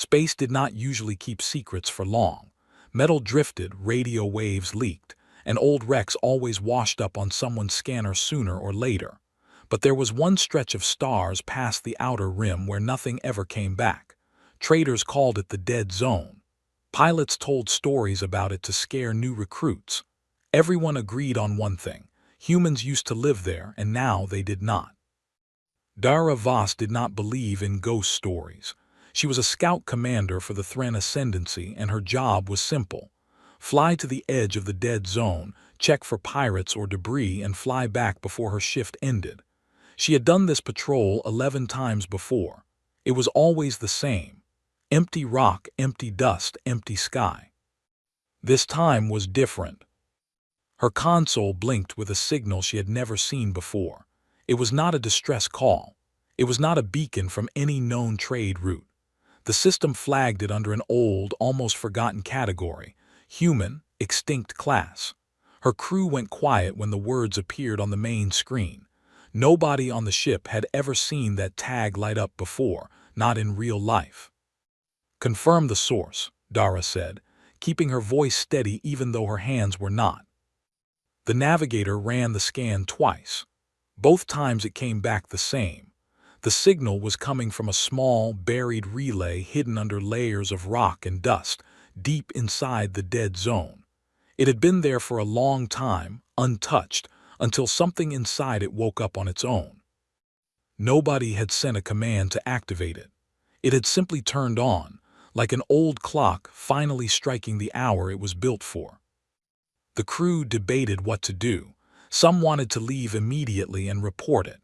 Space did not usually keep secrets for long. Metal drifted, radio waves leaked, and old wrecks always washed up on someone's scanner sooner or later. But there was one stretch of stars past the outer rim where nothing ever came back. Traders called it the dead zone. Pilots told stories about it to scare new recruits. Everyone agreed on one thing: humans used to live there, and now they did not. Dara Voss did not believe in ghost stories. She was a scout commander for the Thren Ascendancy, and her job was simple: fly to the edge of the dead zone, check for pirates or debris, and fly back before her shift ended. She had done this patrol 11 times before. It was always the same: empty rock, empty dust, empty sky. This time was different. Her console blinked with a signal she had never seen before. It was not a distress call. It was not a beacon from any known trade route. The system flagged it under an old, almost forgotten category: human, extinct class. Her crew went quiet when the words appeared on the main screen. Nobody on the ship had ever seen that tag light up before, not in real life. "Confirm the source," Dara said, keeping her voice steady even though her hands were not. The navigator ran the scan twice. Both times it came back the same. The signal was coming from a small, buried relay hidden under layers of rock and dust, deep inside the dead zone. It had been there for a long time, untouched, until something inside it woke up on its own. Nobody had sent a command to activate it. It had simply turned on, like an old clock finally striking the hour it was built for. The crew debated what to do. Some wanted to leave immediately and report it.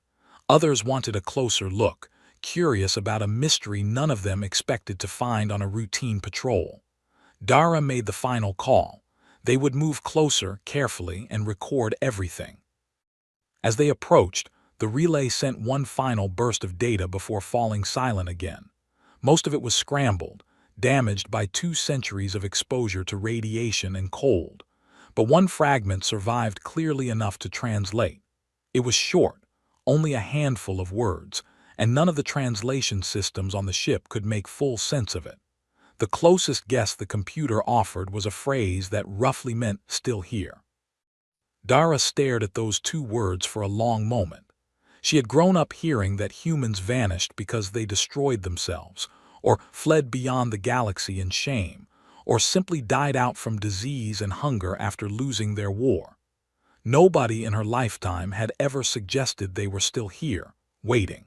Others wanted a closer look, curious about a mystery none of them expected to find on a routine patrol. Dara made the final call. They would move closer, carefully, and record everything. As they approached, the relay sent one final burst of data before falling silent again. Most of it was scrambled, damaged by 2 centuries of exposure to radiation and cold. But one fragment survived clearly enough to translate. It was short, only a handful of words, and none of the translation systems on the ship could make full sense of it. The closest guess the computer offered was a phrase that roughly meant "still here." Dara stared at those 2 words for a long moment. She had grown up hearing that humans vanished because they destroyed themselves, or fled beyond the galaxy in shame, or simply died out from disease and hunger after losing their war. Nobody in her lifetime had ever suggested they were still here, waiting.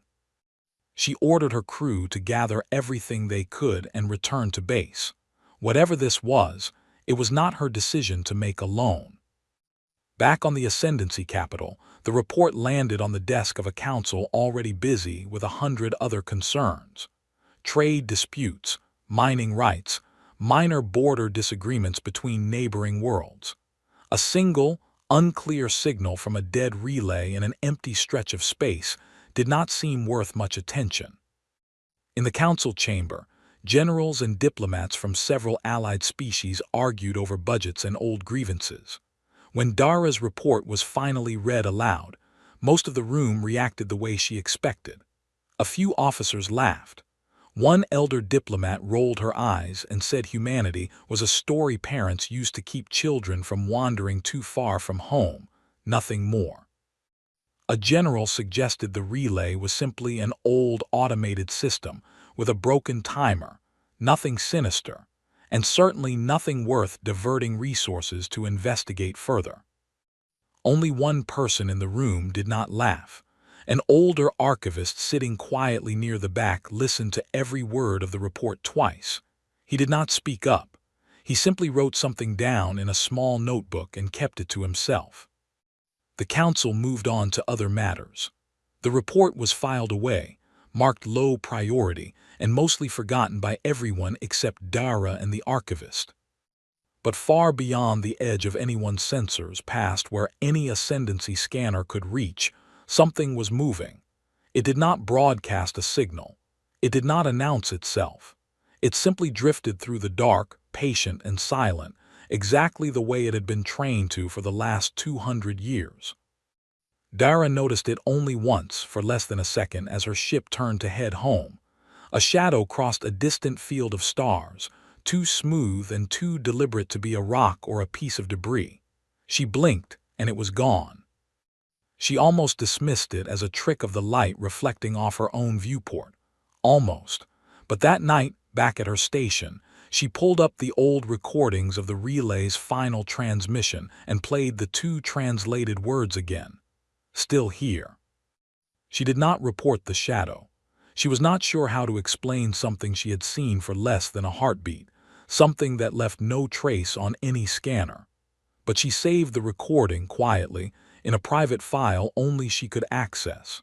She ordered her crew to gather everything they could and return to base. Whatever this was, it was not her decision to make alone. Back on the Ascendancy capital, the report landed on the desk of a council already busy with 100 other concerns. Trade disputes, mining rights, minor border disagreements between neighboring worlds. A single, unclear signal from a dead relay in an empty stretch of space did not seem worth much attention. In the council chamber, generals and diplomats from several allied species argued over budgets and old grievances. When Dara's report was finally read aloud, most of the room reacted the way she expected. A few officers laughed. One elder diplomat rolled her eyes and said humanity was a story parents used to keep children from wandering too far from home, nothing more. A general suggested the relay was simply an old automated system with a broken timer, nothing sinister, and certainly nothing worth diverting resources to investigate further. Only one person in the room did not laugh. An older archivist sitting quietly near the back listened to every word of the report twice. He did not speak up. He simply wrote something down in a small notebook and kept it to himself. The council moved on to other matters. The report was filed away, marked low priority, and mostly forgotten by everyone except Dara and the archivist. But far beyond the edge of anyone's sensors, past where any Ascendancy scanner could reach, something was moving. It did not broadcast a signal. It did not announce itself. It simply drifted through the dark, patient and silent, exactly the way it had been trained to for the last 200 years. Dara noticed it only once, for less than a second, as her ship turned to head home. A shadow crossed a distant field of stars, too smooth and too deliberate to be a rock or a piece of debris. She blinked, and it was gone. She almost dismissed it as a trick of the light reflecting off her own viewport. Almost. But that night, back at her station, she pulled up the old recordings of the relay's final transmission and played the two translated words again. Still here. She did not report the shadow. She was not sure how to explain something she had seen for less than a heartbeat, something that left no trace on any scanner. But she saved the recording quietly in a private file only she could access.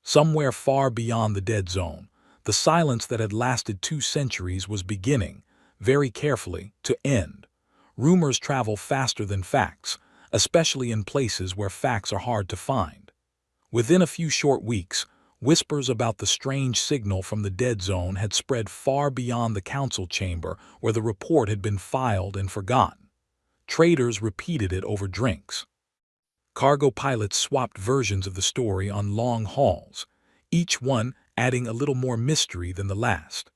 Somewhere far beyond the dead zone, the silence that had lasted 2 centuries was beginning, very carefully, to end. Rumors travel faster than facts, especially in places where facts are hard to find. Within a few short weeks, whispers about the strange signal from the dead zone had spread far beyond the council chamber where the report had been filed and forgotten. Traders repeated it over drinks. Cargo pilots swapped versions of the story on long hauls, each one adding a little more mystery than the last.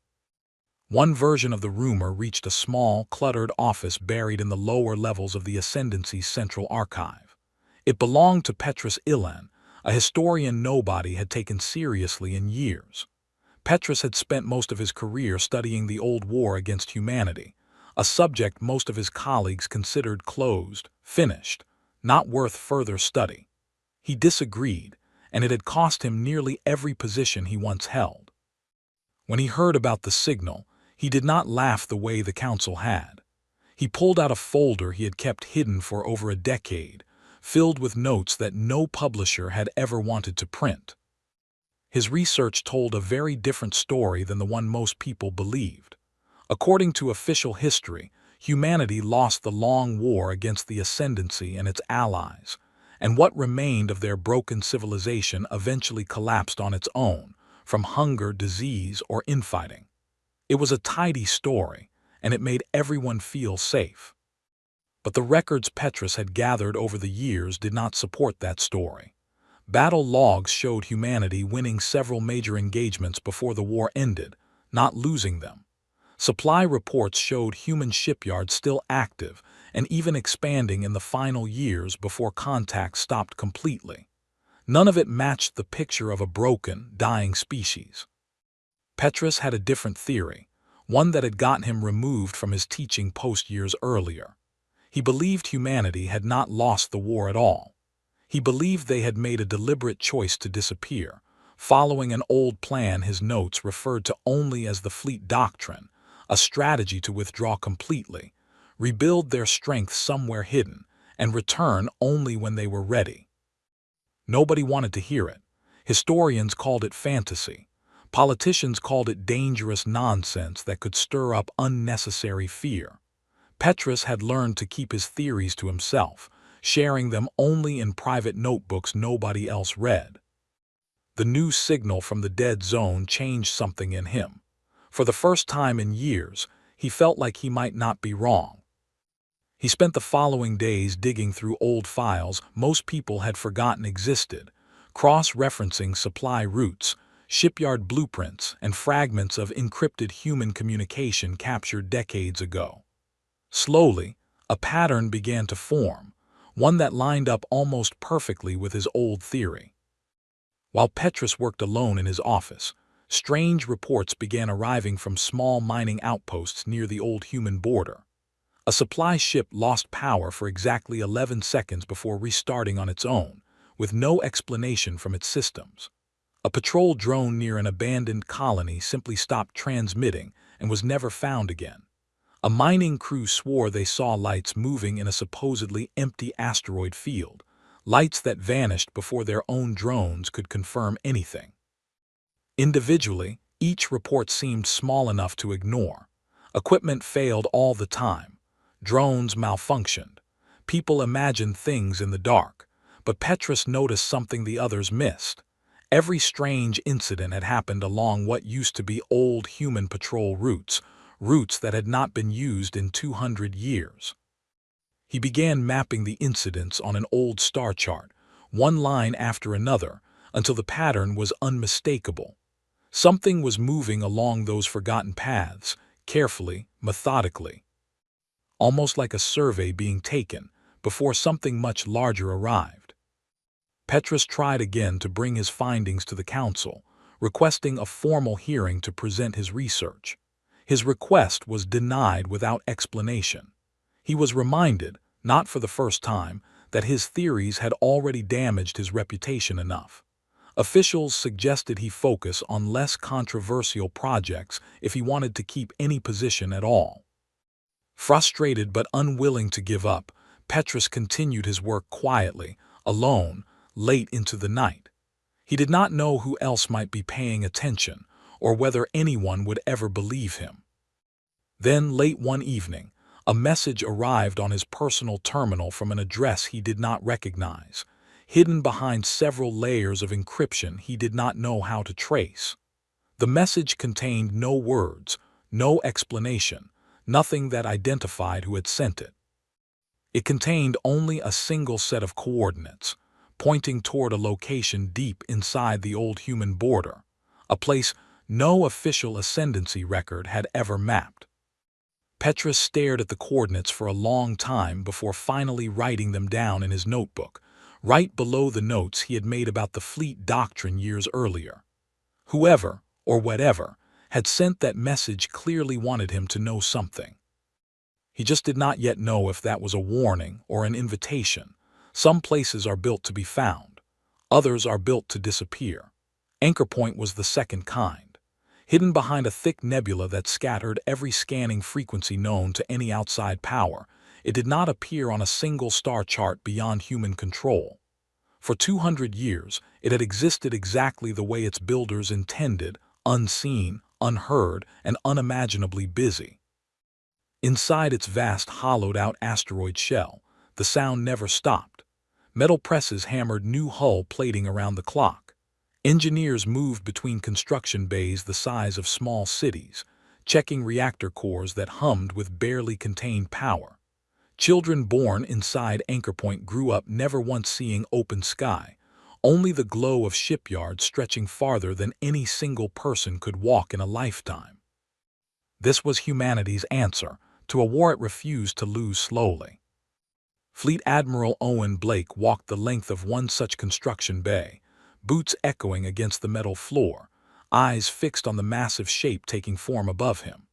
One version of the rumor reached a small, cluttered office buried in the lower levels of the Ascendancy's central archive. It belonged to Petrus Ilan, a historian nobody had taken seriously in years. Petrus had spent most of his career studying the old war against humanity, a subject most of his colleagues considered closed, finished, not worth further study. He disagreed, and it had cost him nearly every position he once held. When he heard about the signal, he did not laugh the way the council had. He pulled out a folder he had kept hidden for over a decade, filled with notes that no publisher had ever wanted to print. His research told a very different story than the one most people believed. According to official history, humanity lost the long war against the Ascendancy and its allies, and what remained of their broken civilization eventually collapsed on its own, from hunger, disease, or infighting. It was a tidy story, and it made everyone feel safe. But the records Petrus had gathered over the years did not support that story. Battle logs showed humanity winning several major engagements before the war ended, not losing them. Supply reports showed human shipyards still active and even expanding in the final years before contact stopped completely. None of it matched the picture of a broken, dying species. Petrus had a different theory, one that had gotten him removed from his teaching post years earlier. He believed humanity had not lost the war at all. He believed they had made a deliberate choice to disappear, following an old plan his notes referred to only as the fleet doctrine, a strategy to withdraw completely, rebuild their strength somewhere hidden, and return only when they were ready. Nobody wanted to hear it. Historians called it fantasy. Politicians called it dangerous nonsense that could stir up unnecessary fear. Petrus had learned to keep his theories to himself, sharing them only in private notebooks nobody else read. The new signal from the dead zone changed something in him. For the first time in years, he felt like he might not be wrong. He spent the following days digging through old files most people had forgotten existed, cross-referencing supply routes, shipyard blueprints, and fragments of encrypted human communication captured decades ago. Slowly, a pattern began to form, one that lined up almost perfectly with his old theory. While Petrus worked alone in his office, strange reports began arriving from small mining outposts near the old human border. A supply ship lost power for exactly 11 seconds before restarting on its own, with no explanation from its systems. A patrol drone near an abandoned colony simply stopped transmitting and was never found again. A mining crew swore they saw lights moving in a supposedly empty asteroid field, lights that vanished before their own drones could confirm anything. Individually, each report seemed small enough to ignore. Equipment failed all the time. Drones malfunctioned. People imagined things in the dark, but Petrus noticed something the others missed. Every strange incident had happened along what used to be old human patrol routes, routes that had not been used in 200 years. He began mapping the incidents on an old star chart, one line after another, until the pattern was unmistakable. Something was moving along those forgotten paths, carefully, methodically, almost like a survey being taken before something much larger arrived. Petrus tried again to bring his findings to the council, requesting a formal hearing to present his research. His request was denied without explanation. He was reminded, not for the first time, that his theories had already damaged his reputation enough. Officials suggested he focus on less controversial projects if he wanted to keep any position at all. Frustrated but unwilling to give up, Petrus continued his work quietly, alone, late into the night. He did not know who else might be paying attention, or whether anyone would ever believe him. Then, late one evening, a message arrived on his personal terminal from an address he did not recognize, hidden behind several layers of encryption he did not know how to trace. The message contained no words, no explanation, nothing that identified who had sent it. It contained only a single set of coordinates, pointing toward a location deep inside the old human border, a place no official ascendancy record had ever mapped. Petrus stared at the coordinates for a long time before finally writing them down in his notebook, right below the notes he had made about the fleet doctrine years earlier. Whoever, or whatever, had sent that message clearly wanted him to know something. He just did not yet know if that was a warning or an invitation. Some places are built to be found. Others are built to disappear. Anchor Point was the second kind. Hidden behind a thick nebula that scattered every scanning frequency known to any outside power, it did not appear on a single star chart beyond human control. For 200 years, it had existed exactly the way its builders intended, unseen, unheard, and unimaginably busy. Inside its vast hollowed-out asteroid shell, the sound never stopped. Metal presses hammered new hull plating around the clock. Engineers moved between construction bays the size of small cities, checking reactor cores that hummed with barely contained power. Children born inside Anchor Point grew up never once seeing open sky, only the glow of shipyards stretching farther than any single person could walk in a lifetime. This was humanity's answer to a war it refused to lose slowly. Fleet Admiral Owen Blake walked the length of one such construction bay, boots echoing against the metal floor, eyes fixed on the massive shape taking form above him.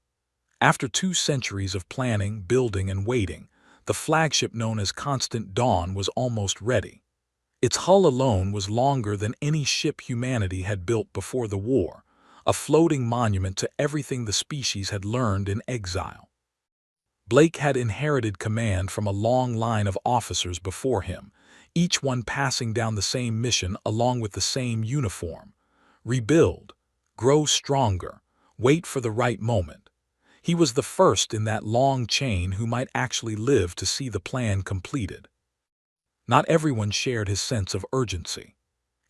After 2 centuries of planning, building, and waiting, the flagship known as Constant Dawn was almost ready. Its hull alone was longer than any ship humanity had built before the war, a floating monument to everything the species had learned in exile. Blake had inherited command from a long line of officers before him, each one passing down the same mission along with the same uniform: rebuild, grow stronger, wait for the right moment. He was the first in that long chain who might actually live to see the plan completed. Not everyone shared his sense of urgency.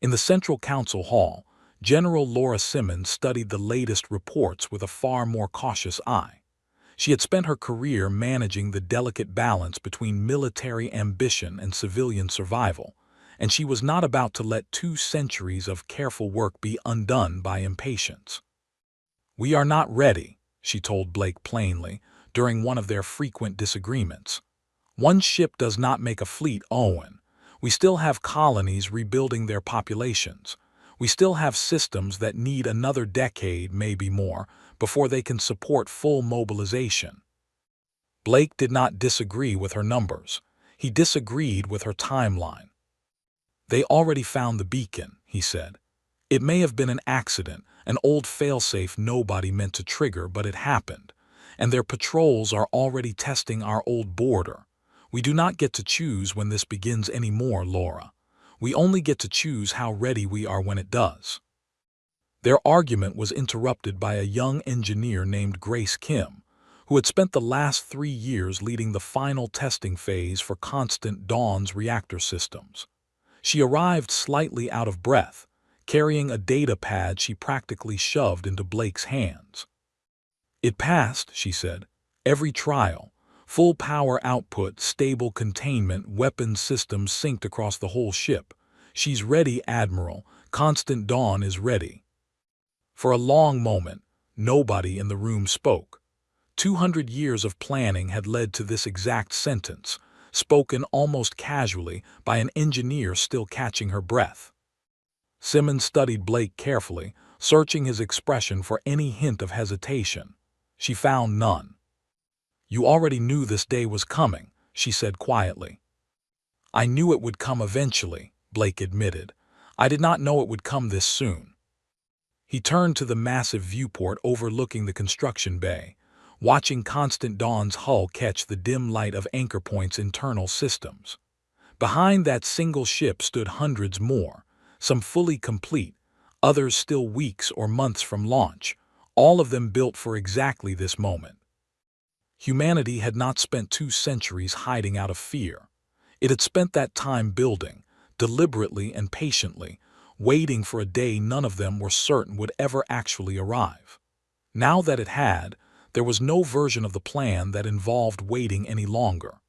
In the Central Council Hall, General Laura Simmons studied the latest reports with a far more cautious eye. She had spent her career managing the delicate balance between military ambition and civilian survival, and she was not about to let 2 centuries of careful work be undone by impatience. "We are not ready," she told Blake plainly, during one of their frequent disagreements. "One ship does not make a fleet, Owen. We still have colonies rebuilding their populations. We still have systems that need another decade, maybe more, before they can support full mobilization." Blake did not disagree with her numbers. He disagreed with her timeline. "They already found the beacon," he said. "It may have been an accident, an old failsafe nobody meant to trigger, but it happened. And their patrols are already testing our old border. We do not get to choose when this begins anymore, Laura. We only get to choose how ready we are when it does." Their argument was interrupted by a young engineer named Grace Kim, who had spent the last 3 years leading the final testing phase for Constant Dawn's reactor systems. She arrived slightly out of breath, carrying a data pad she practically shoved into Blake's hands. "It passed," she said. "Every trial. Full power output, stable containment, weapons systems synced across the whole ship. She's ready, Admiral. Constant Dawn is ready." For a long moment, nobody in the room spoke. 200 years of planning had led to this exact sentence, spoken almost casually by an engineer still catching her breath. Simmons studied Blake carefully, searching his expression for any hint of hesitation. She found none. "You already knew this day was coming," she said quietly. "I knew it would come eventually," Blake admitted. "I did not know it would come this soon." He turned to the massive viewport overlooking the construction bay, watching Constant Dawn's hull catch the dim light of Anchor Point's internal systems. Behind that single ship stood hundreds more, some fully complete, others still weeks or months from launch, all of them built for exactly this moment. Humanity had not spent 2 centuries hiding out of fear. It had spent that time building, deliberately and patiently, waiting for a day none of them were certain would ever actually arrive. Now that it had, there was no version of the plan that involved waiting any longer.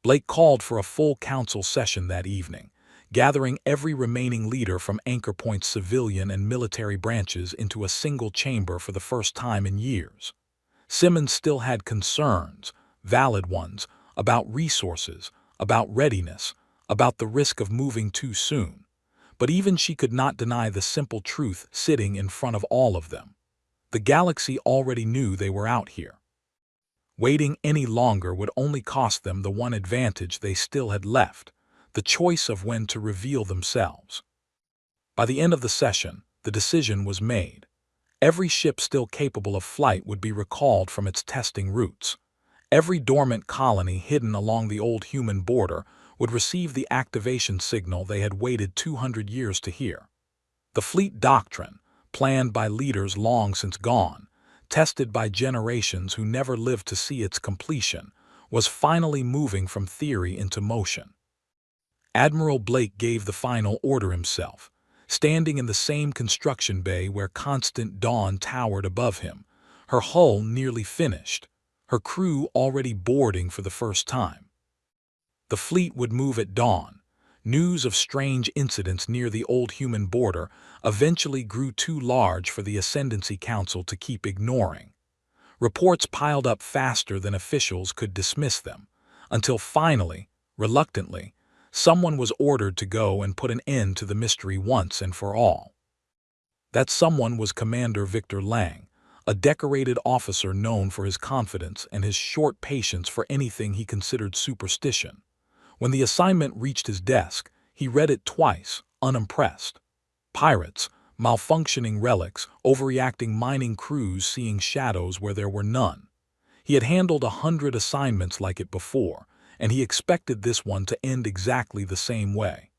Blake called for a full council session that evening, gathering every remaining leader from Anchor Point's civilian and military branches into a single chamber for the first time in years. Simmons still had concerns, valid ones, about resources, about readiness, about the risk of moving too soon. But even she could not deny the simple truth sitting in front of all of them. The galaxy already knew they were out here. Waiting any longer would only cost them the one advantage they still had left, the choice of when to reveal themselves. By the end of the session, the decision was made. Every ship still capable of flight would be recalled from its testing routes. Every dormant colony hidden along the old human border would receive the activation signal they had waited 200 years to hear. The fleet doctrine, planned by leaders long since gone, tested by generations who never lived to see its completion, was finally moving from theory into motion. Admiral Blake gave the final order himself, standing in the same construction bay where Constant Dawn towered above him, her hull nearly finished, her crew already boarding for the first time. The fleet would move at dawn. News of strange incidents near the old human border eventually grew too large for the Ascendancy Council to keep ignoring. Reports piled up faster than officials could dismiss them, until finally, reluctantly, someone was ordered to go and put an end to the mystery once and for all. That someone was Commander Victor Lang, a decorated officer known for his confidence and his short patience for anything he considered superstition. When the assignment reached his desk, he read it twice, unimpressed. Pirates, malfunctioning relics, overreacting mining crews seeing shadows where there were none. He had handled 100 assignments like it before, and he expected this one to end exactly the same way.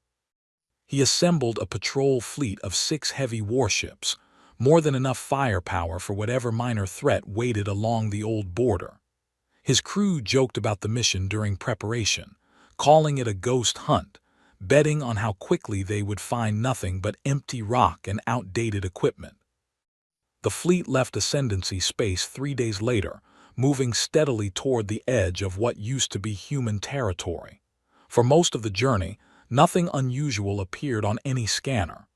He assembled a patrol fleet of 6 heavy warships, more than enough firepower for whatever minor threat waited along the old border. His crew joked about the mission during preparation, calling it a ghost hunt, betting on how quickly they would find nothing but empty rock and outdated equipment. The fleet left Ascendancy space 3 days later, moving steadily toward the edge of what used to be human territory. For most of the journey, nothing unusual appeared on any scanner.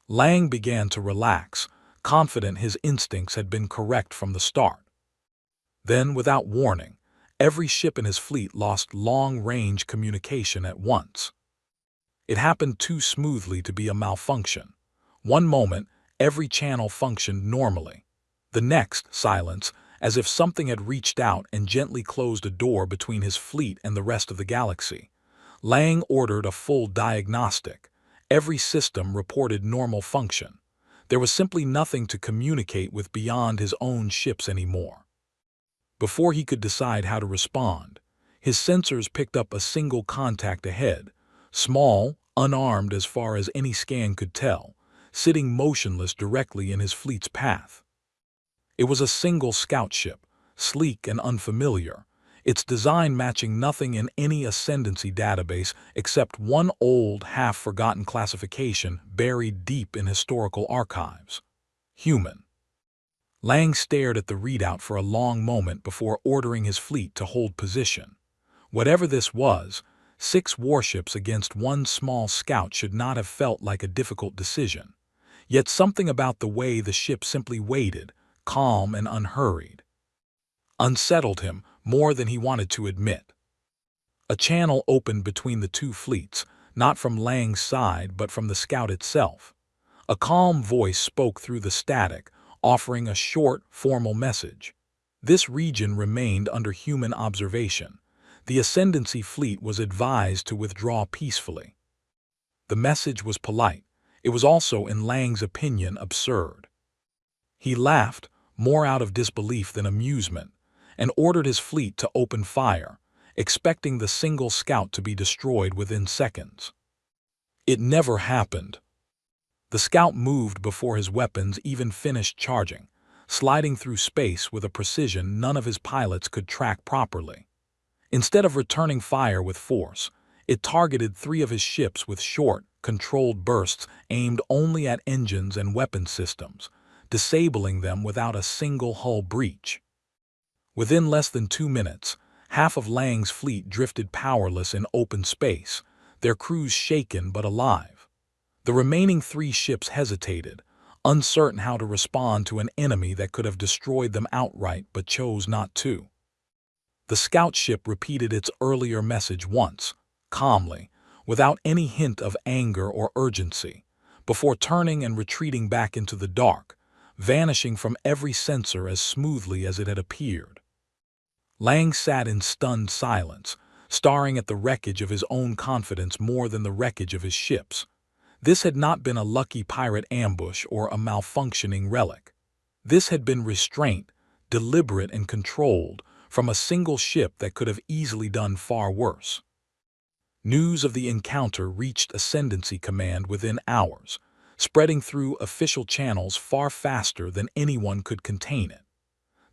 Lang began to relax, confident his instincts had been correct from the start. Then, without warning, every ship in his fleet lost long-range communication at once. It happened too smoothly to be a malfunction. One moment, every channel functioned normally. The next, silence, as if something had reached out and gently closed a door between his fleet and the rest of the galaxy. Lang ordered a full diagnostic. Every system reported normal function. There was simply nothing to communicate with beyond his own ships anymore. Before he could decide how to respond, his sensors picked up a single contact ahead, small, unarmed as far as any scan could tell, sitting motionless directly in his fleet's path. It was a single scout ship, sleek and unfamiliar, its design matching nothing in any Ascendancy database except one old, half-forgotten classification buried deep in historical archives. Human. Lang stared at the readout for a long moment before ordering his fleet to hold position. Whatever this was, 6 warships against one small scout should not have felt like a difficult decision. Yet something about the way the ship simply waited, calm and unhurried, unsettled him more than he wanted to admit. A channel opened between the two fleets, not from Lang's side but from the Scout itself. A calm voice spoke through the static, offering a short, formal message. This region remained under human observation. The Ascendancy fleet was advised to withdraw peacefully. The message was polite. It was also, in Lang's opinion, absurd. He laughed, more out of disbelief than amusement, and ordered his fleet to open fire, expecting the single scout to be destroyed within seconds. It never happened. The scout moved before his weapons even finished charging, sliding through space with a precision none of his pilots could track properly. Instead of returning fire with force, it targeted 3 of his ships with short, controlled bursts aimed only at engines and weapon systems, disabling them without a single hull breach. Within less than 2 minutes, half of Lang's fleet drifted powerless in open space, their crews shaken but alive. The remaining 3 ships hesitated, uncertain how to respond to an enemy that could have destroyed them outright but chose not to. The scout ship repeated its earlier message once, calmly, without any hint of anger or urgency, before turning and retreating back into the dark, vanishing from every sensor as smoothly as it had appeared. Lang sat in stunned silence, staring at the wreckage of his own confidence more than the wreckage of his ships. This had not been a lucky pirate ambush or a malfunctioning relic. This had been restraint, deliberate and controlled, from a single ship that could have easily done far worse. News of the encounter reached Ascendancy Command within hours, spreading through official channels far faster than anyone could contain it.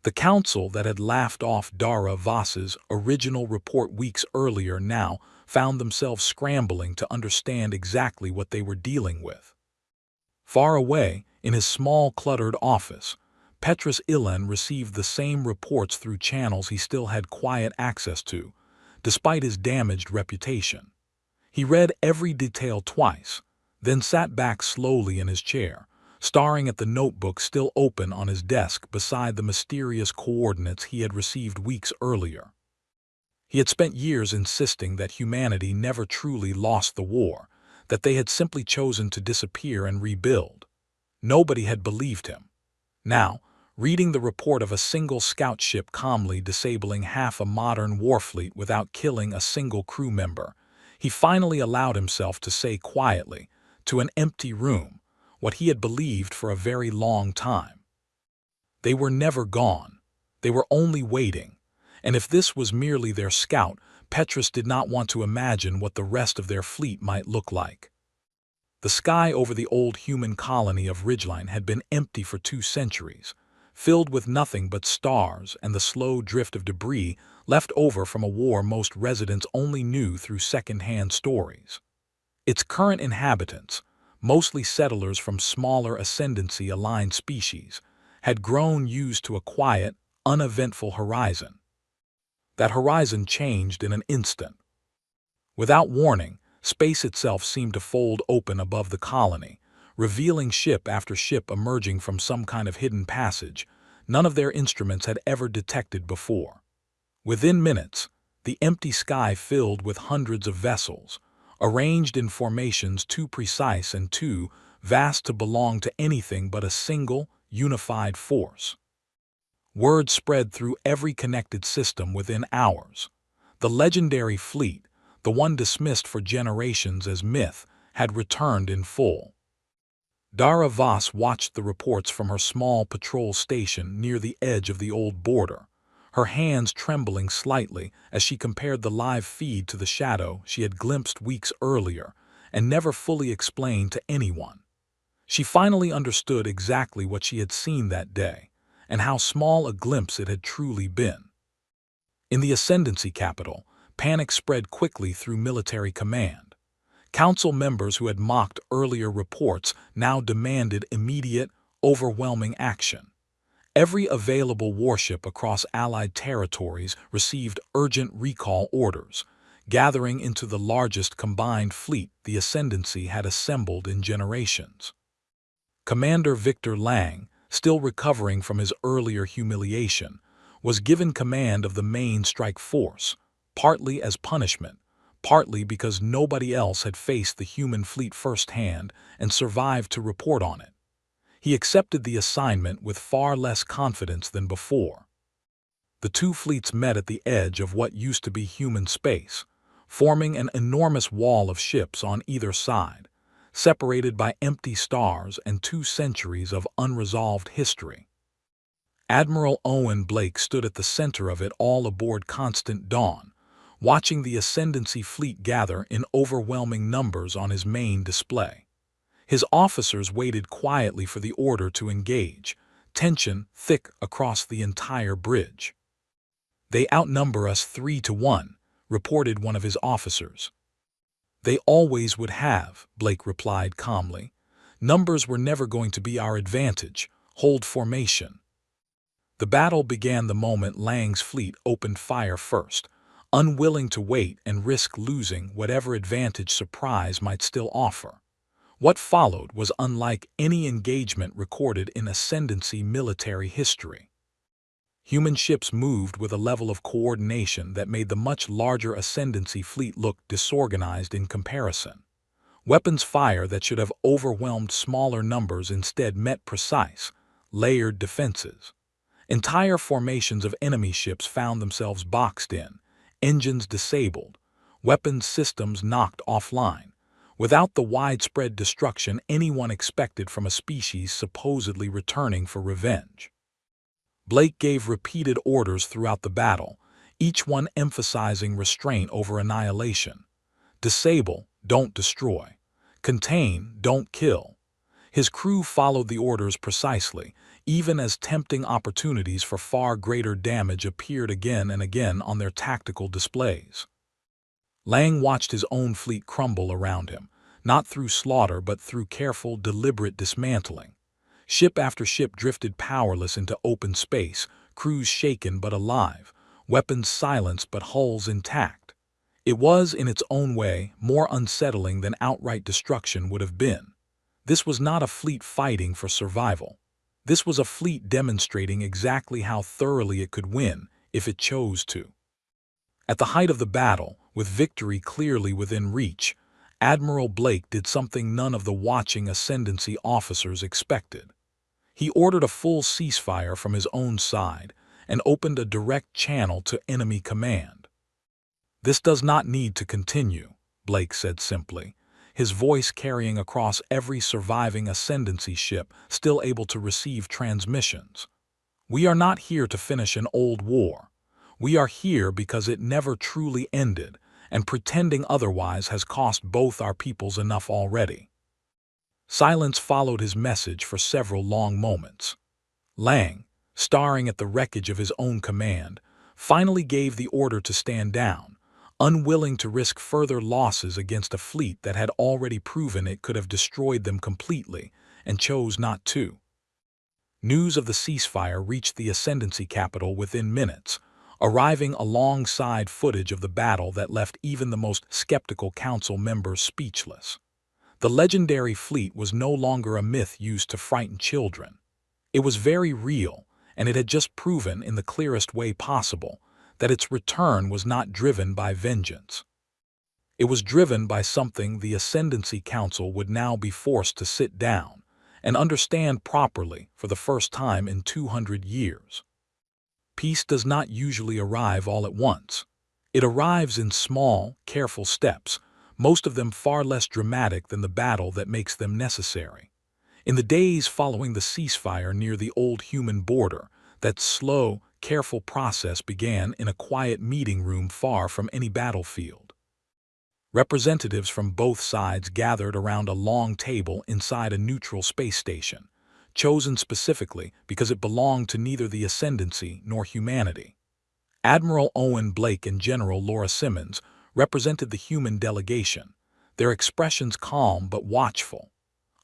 The council that had laughed off Dara Voss's original report weeks earlier now found themselves scrambling to understand exactly what they were dealing with. Far away, in his small, cluttered office, Petrus Ilan received the same reports through channels he still had quiet access to, despite his damaged reputation. He read every detail twice, then sat back slowly in his chair, staring at the notebook still open on his desk beside the mysterious coordinates he had received weeks earlier. He had spent years insisting that humanity never truly lost the war, that they had simply chosen to disappear and rebuild. Nobody had believed him. Now, reading the report of a single scout ship calmly disabling half a modern warfleet without killing a single crew member, he finally allowed himself to say quietly, to an empty room, what he had believed for a very long time. They were never gone. They were only waiting. And if this was merely their scout, Petrus did not want to imagine what the rest of their fleet might look like. The sky over the old human colony of Ridgeline had been empty for 2 centuries, filled with nothing but stars and the slow drift of debris left over from a war most residents only knew through second-hand stories. Its current inhabitants, mostly settlers from smaller ascendancy-aligned species, had grown used to a quiet, uneventful horizon. That horizon changed in an instant. Without warning, space itself seemed to fold open above the colony, revealing ship after ship emerging from some kind of hidden passage none of their instruments had ever detected before. Within minutes, the empty sky filled with hundreds of vessels, arranged in formations too precise and too vast to belong to anything but a single, unified force. Word spread through every connected system within hours. The legendary fleet, the one dismissed for generations as myth, had returned in full. Dara Voss watched the reports from her small patrol station near the edge of the old border, her hands trembling slightly as she compared the live feed to the shadow she had glimpsed weeks earlier and never fully explained to anyone. She finally understood exactly what she had seen that day, and how small a glimpse it had truly been. In the Ascendancy capital, panic spread quickly through military command. Council members who had mocked earlier reports now demanded immediate, overwhelming action. Every available warship across Allied territories received urgent recall orders, gathering into the largest combined fleet the Ascendancy had assembled in generations. Commander Victor Lang, still recovering from his earlier humiliation, was given command of the main strike force, partly as punishment, partly because nobody else had faced the human fleet firsthand and survived to report on it. He accepted the assignment with far less confidence than before. The two fleets met at the edge of what used to be human space, forming an enormous wall of ships on either side, separated by empty stars and 2 centuries of unresolved history. Admiral Owen Blake stood at the center of it all aboard Constant Dawn, watching the Ascendancy fleet gather in overwhelming numbers on his main display. His officers waited quietly for the order to engage, tension thick across the entire bridge. "They outnumber us 3-1, reported one of his officers. "They always would have," Blake replied calmly. "Numbers were never going to be our advantage. Hold formation." The battle began the moment Lang's fleet opened fire first, unwilling to wait and risk losing whatever advantage surprise might still offer. What followed was unlike any engagement recorded in Ascendancy military history. Human ships moved with a level of coordination that made the much larger Ascendancy fleet look disorganized in comparison. Weapons fire that should have overwhelmed smaller numbers instead met precise, layered defenses. Entire formations of enemy ships found themselves boxed in, engines disabled, weapons systems knocked offline, without the widespread destruction anyone expected from a species supposedly returning for revenge. Blake gave repeated orders throughout the battle, each one emphasizing restraint over annihilation. Disable, don't destroy. Contain, don't kill. His crew followed the orders precisely, even as tempting opportunities for far greater damage appeared again and again on their tactical displays. Lang watched his own fleet crumble around him, not through slaughter but through careful, deliberate dismantling. Ship after ship drifted powerless into open space, crews shaken but alive, weapons silenced but hulls intact. It was, in its own way, more unsettling than outright destruction would have been. This was not a fleet fighting for survival. This was a fleet demonstrating exactly how thoroughly it could win if it chose to. At the height of the battle, with victory clearly within reach, Admiral Blake did something none of the watching Ascendancy officers expected. He ordered a full ceasefire from his own side and opened a direct channel to enemy command. "This does not need to continue," Blake said simply, his voice carrying across every surviving Ascendancy ship still able to receive transmissions. "We are not here to finish an old war. We are here because it never truly ended, and pretending otherwise has cost both our peoples enough already." Silence followed his message for several long moments. Lang, staring at the wreckage of his own command, finally gave the order to stand down, unwilling to risk further losses against a fleet that had already proven it could have destroyed them completely and chose not to. News of the ceasefire reached the Ascendancy capital within minutes, arriving alongside footage of the battle that left even the most skeptical council members speechless. The legendary fleet was no longer a myth used to frighten children. It was very real, and it had just proven in the clearest way possible that its return was not driven by vengeance. It was driven by something the Ascendancy Council would now be forced to sit down and understand properly for the first time in 200 years. Peace does not usually arrive all at once. It arrives in small, careful steps, most of them far less dramatic than the battle that makes them necessary. In the days following the ceasefire near the old human border, that slow, careful process began in a quiet meeting room far from any battlefield. Representatives from both sides gathered around a long table inside a neutral space station, chosen specifically because it belonged to neither the Ascendancy nor humanity. Admiral Owen Blake and General Laura Simmons represented the human delegation, their expressions calm but watchful.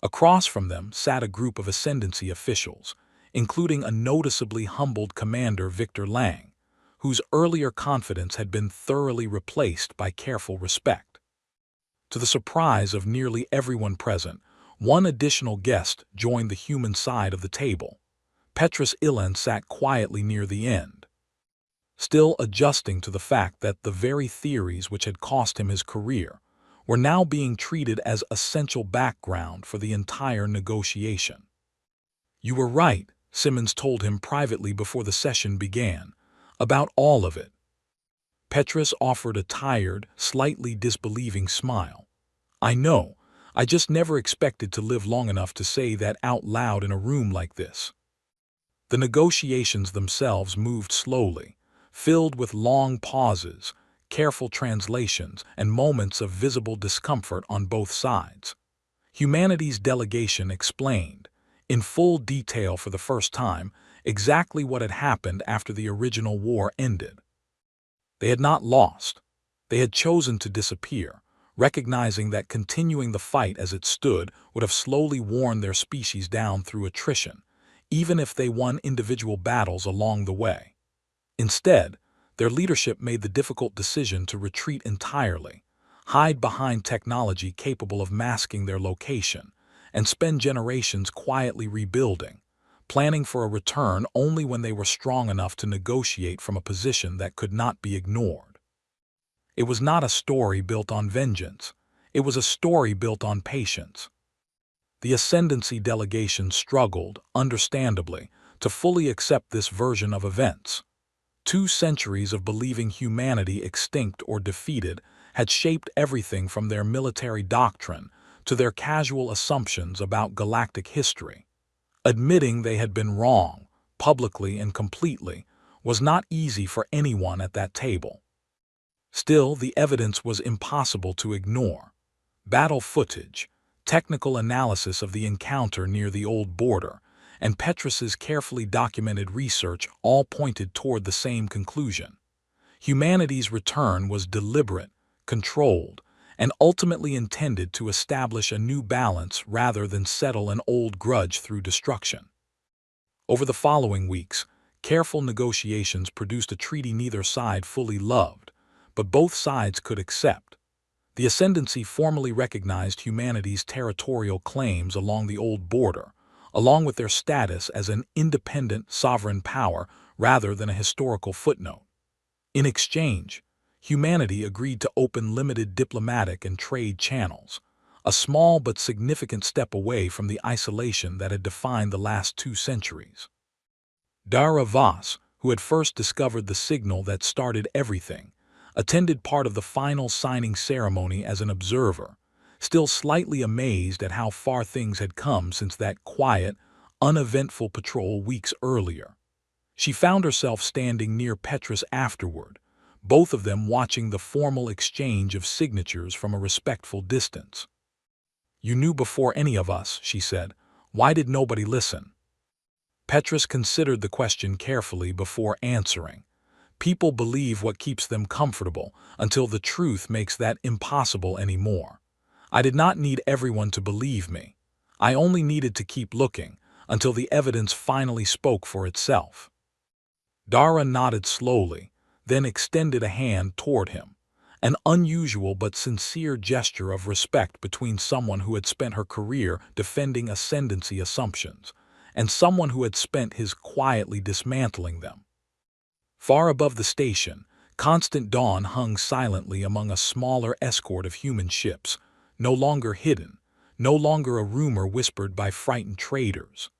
Across from them sat a group of Ascendancy officials, including a noticeably humbled Commander Victor Lang, whose earlier confidence had been thoroughly replaced by careful respect. To the surprise of nearly everyone present, One additional guest joined the human side of the table. Petrus Ilan sat quietly near the end, still adjusting to the fact that the very theories which had cost him his career were now being treated as essential background for the entire negotiation. "You were right," Simmons told him privately before the session began, "about all of it." Petrus offered a tired, slightly disbelieving smile. "I know. I just never expected to live long enough to say that out loud in a room like this." The negotiations themselves moved slowly, filled with long pauses, careful translations, and moments of visible discomfort on both sides. Humanity's delegation explained, in full detail for the first time, exactly what had happened after the original war ended. They had not lost. They had chosen to disappear, recognizing that continuing the fight as it stood would have slowly worn their species down through attrition, even if they won individual battles along the way. Instead, their leadership made the difficult decision to retreat entirely, hide behind technology capable of masking their location, and spend generations quietly rebuilding, planning for a return only when they were strong enough to negotiate from a position that could not be ignored. It was not a story built on vengeance. It was a story built on patience. The ascendancy delegation struggled, understandably, to fully accept this version of events. 2 centuries of believing humanity extinct or defeated had shaped everything from their military doctrine to their casual assumptions about galactic history. Admitting they had been wrong, publicly and completely, was not easy for anyone at that table. Still, the evidence was impossible to ignore. Battle footage, technical analysis of the encounter near the old border, and Petrus's carefully documented research all pointed toward the same conclusion. Humanity's return was deliberate, controlled, and ultimately intended to establish a new balance rather than settle an old grudge through destruction. Over the following weeks, careful negotiations produced a treaty neither side fully loved, but both sides could accept. The ascendancy formally recognized humanity's territorial claims along the old border, along with their status as an independent sovereign power rather than a historical footnote. In exchange, humanity agreed to open limited diplomatic and trade channels, a small but significant step away from the isolation that had defined the last 2 centuries. Dara Voss, who had first discovered the signal that started everything, attended part of the final signing ceremony as an observer, still slightly amazed at how far things had come since that quiet, uneventful patrol weeks earlier. She found herself standing near Petrus afterward, both of them watching the formal exchange of signatures from a respectful distance. "You knew before any of us," she said. "Why did nobody listen?" Petrus considered the question carefully before answering. People believe what keeps them comfortable until the truth makes that impossible anymore. I did not need everyone to believe me. I only needed to keep looking until the evidence finally spoke for itself. Dara nodded slowly, then extended a hand toward him, an unusual but sincere gesture of respect between someone who had spent her career defending ascendancy assumptions and someone who had spent his quietly dismantling them. Far above the station, Constant Dawn hung silently among a smaller escort of human ships, no longer hidden, no longer a rumor whispered by frightened traders.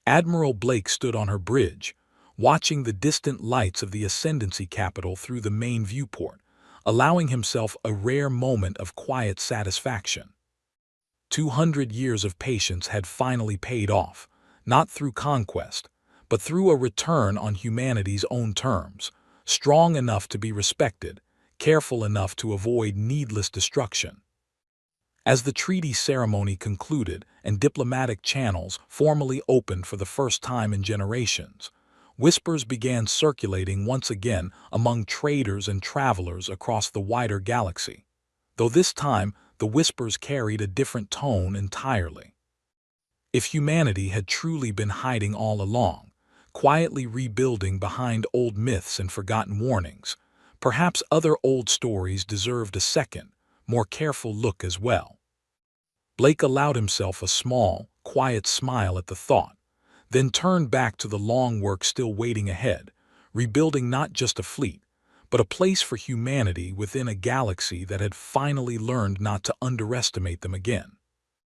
Admiral Blake stood on her bridge, watching the distant lights of the Ascendancy capital through the main viewport, allowing himself a rare moment of quiet satisfaction. 200 years of patience had finally paid off, not through conquest, but through a return on humanity's own terms, strong enough to be respected, careful enough to avoid needless destruction. As the treaty ceremony concluded and diplomatic channels formally opened for the first time in generations, whispers began circulating once again among traders and travelers across the wider galaxy, though this time the whispers carried a different tone entirely. If humanity had truly been hiding all along, quietly rebuilding behind old myths and forgotten warnings, perhaps other old stories deserved a second, more careful look as well. Blake allowed himself a small, quiet smile at the thought, then turned back to the long work still waiting ahead, rebuilding not just a fleet, but a place for humanity within a galaxy that had finally learned not to underestimate them again.